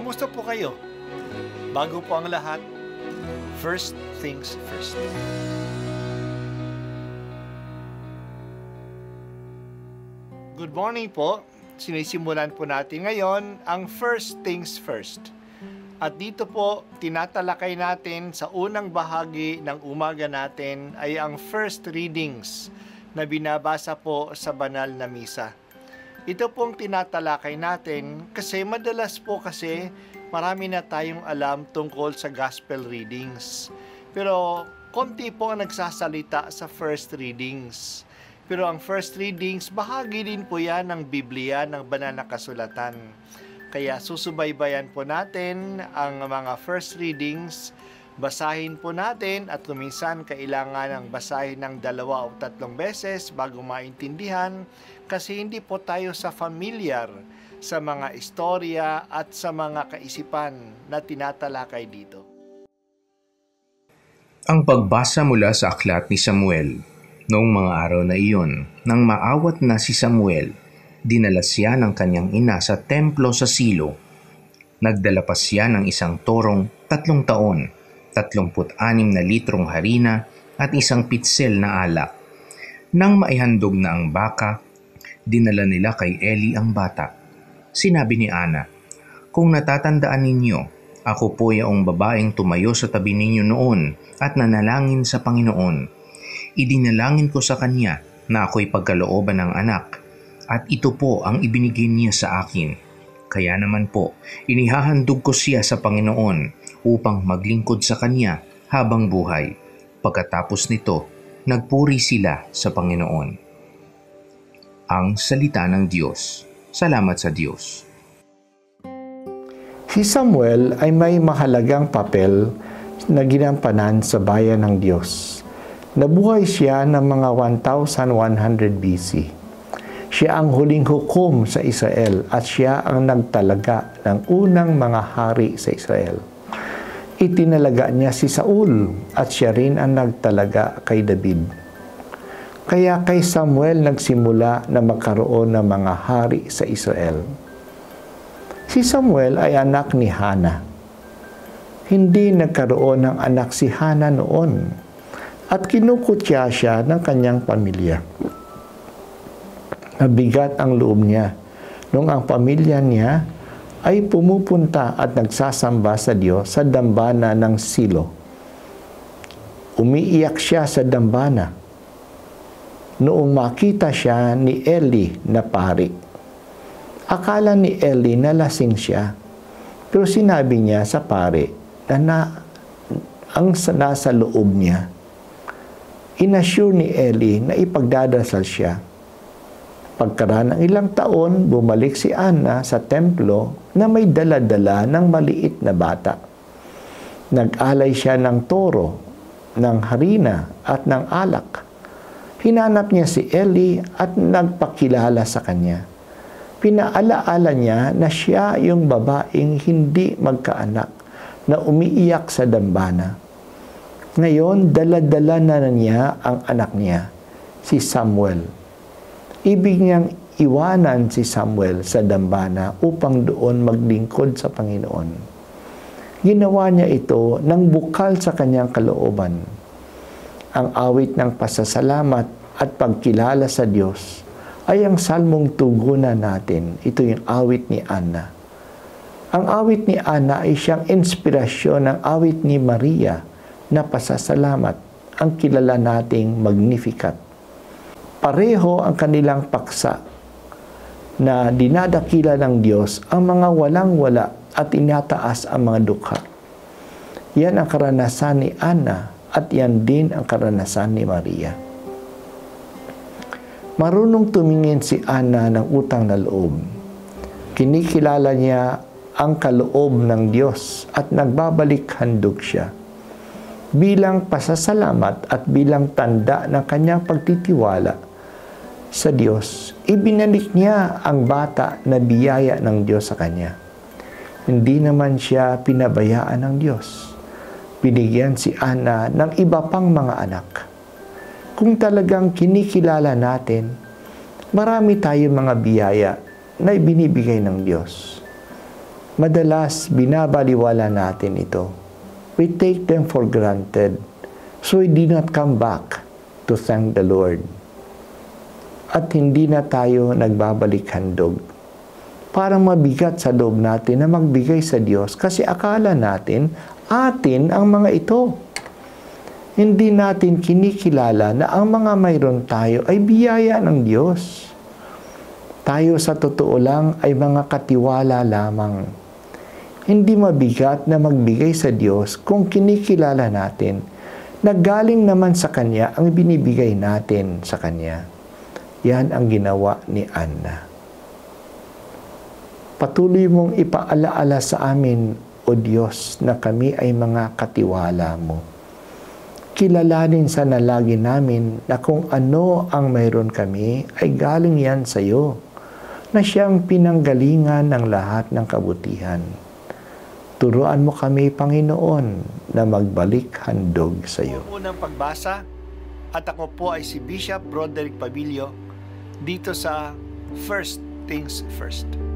Kumusta po kayo? Bago po ang lahat, first things first. Good morning po. Sinisimulan po natin ngayon ang first things first. At dito po, tinatalakay natin sa unang bahagi ng umaga natin ay ang first readings na binabasa po sa banal na misa. Ito pong tinatalakay natin kasi madalas po marami na tayong alam tungkol sa gospel readings. Pero konti po ang nagsasalita sa first readings. Pero ang first readings, bahagi din po yan ng Biblia, ng banal na kasulatan. Kaya susubaybayan po natin ang mga first readings, basahin po natin at kuminsan kailangan ng basahin ng 2 o 3 beses bago maintindihan kasi hindi po tayo familiar sa mga istorya at sa mga kaisipan na tinatalakay dito. Ang pagbasa mula sa aklat ni Samuel. Noong mga araw na iyon, nang maawat na si Samuel, dinala siya ng kanyang ina sa templo sa Silo. Nagdala pa siya ng isang torong 3 taon, 36 na litrong harina at isang pitsel na alak. Nang maihandog na ang baka, dinala nila kay Eli ang bata. Sinabi ni Ana, "Kung natatandaan ninyo, ako po yaong babaeng tumayo sa tabi ninyo noon at nanalangin sa Panginoon. Idinalangin ko sa kanya na ako'y pagkalooban ng anak at ito po ang ibinigay niya sa akin. Kaya naman po, inihahandog ko siya sa Panginoon upang maglingkod sa kanya habang buhay." Pagkatapos nito, nagpuri sila sa Panginoon. Ang salita ng Diyos. Salamat sa Diyos. Si Samuel ay may mahalagang papel na ginampanan sa bayan ng Diyos. Nabuhay siya ng mga 1100 BC. Siya ang huling hukom sa Israel at siya ang nagtalaga ng unang mga hari sa Israel. Itinalaga niya si Saul at siya rin ang nagtalaga kay David. Kaya kay Samuel nagsimula na magkaroon ng mga hari sa Israel. Si Samuel ay anak ni Hana. Hindi nagkaroon ng anak si Hana noon at kinukutya siya ng kanyang pamilya. Nabigat ang loob niya nung ang pamilya niya ay pumupunta at nagsasamba sa Diyos sa dambana ng Silo. Umiiyak siya sa dambana noong makita siya ni Eli na pari. Akala ni Eli na lasing siya, pero sinabi niya sa pari na ang nasa loob niya. Inassure ni Eli na ipagdadasal siya. Pagkaraan ng ilang taon, bumalik si Ana sa templo na may dala-dala ng maliit na bata. Nag-alay siya ng toro, ng harina at ng alak. Hinanap niya si Eli at nagpakilala sa kanya. Pinaalaala niya na siya yung babaeng hindi magkaanak na umiiyak sa dambana. Ngayon, dala-dala na niya ang anak niya, si Samuel. Ibig niyang iwanan si Samuel sa dambana upang doon maglingkod sa Panginoon. Ginawa niya ito nang bukal sa kanyang kalooban. Ang awit ng pasasalamat at pagkilala sa Diyos ay ang salmong tugunan natin. Ito yung awit ni Ana. Ang awit ni Ana ay siyang inspirasyon ng awit ni Maria na pasasalamat, ang kilala nating Magnificat. Pareho ang kanilang paksa na dinadakila ng Diyos ang mga walang-wala at inataas ang mga dukha. Yan ang karanasan ni Ana at yan din ang karanasan ni Maria. Marunong tumingin si Ana ng utang na loob. Kinikilala niya ang kaloob ng Diyos at nagbabalik handog siya. Bilang pasasalamat at bilang tanda ng kanyang pagtitiwala sa Diyos, ibinalik niya ang bata na biyaya ng Diyos sa kanya. Hindi naman siya pinabayaan ng Diyos. Binigyan si Ana ng iba pang mga anak. Kung talagang kinikilala natin, marami tayong mga biyaya na ibinibigay ng Diyos. Madalas, binabaliwala natin ito. We take them for granted, so we did not come back to thank the Lord. At hindi na tayo nagbabalik handog. Parang mabigat sa loob natin na magbigay sa Diyos kasi akala natin, atin ang mga ito. Hindi natin kinikilala na ang mga mayroon tayo ay biyaya ng Diyos. Tayo sa totoo lang ay mga katiwala lamang. Hindi mabigat na magbigay sa Diyos kung kinikilala natin na galing naman sa Kanya ang binibigay natin sa Kanya. Yan ang ginawa ni Anna. Patuloy mong ipaalaala sa amin, O Diyos, na kami ay mga katiwala mo. Kilalanin sana lagi namin na kung ano ang mayroon kami ay galing yan sa iyo, na siyang pinanggalingan ng lahat ng kabutihan. Turuan mo kami, Panginoon, na magbalik handog sa iyo. Unang pagbasa, at ako po ay si Bishop Broderick Pabilio dito sa First Things First.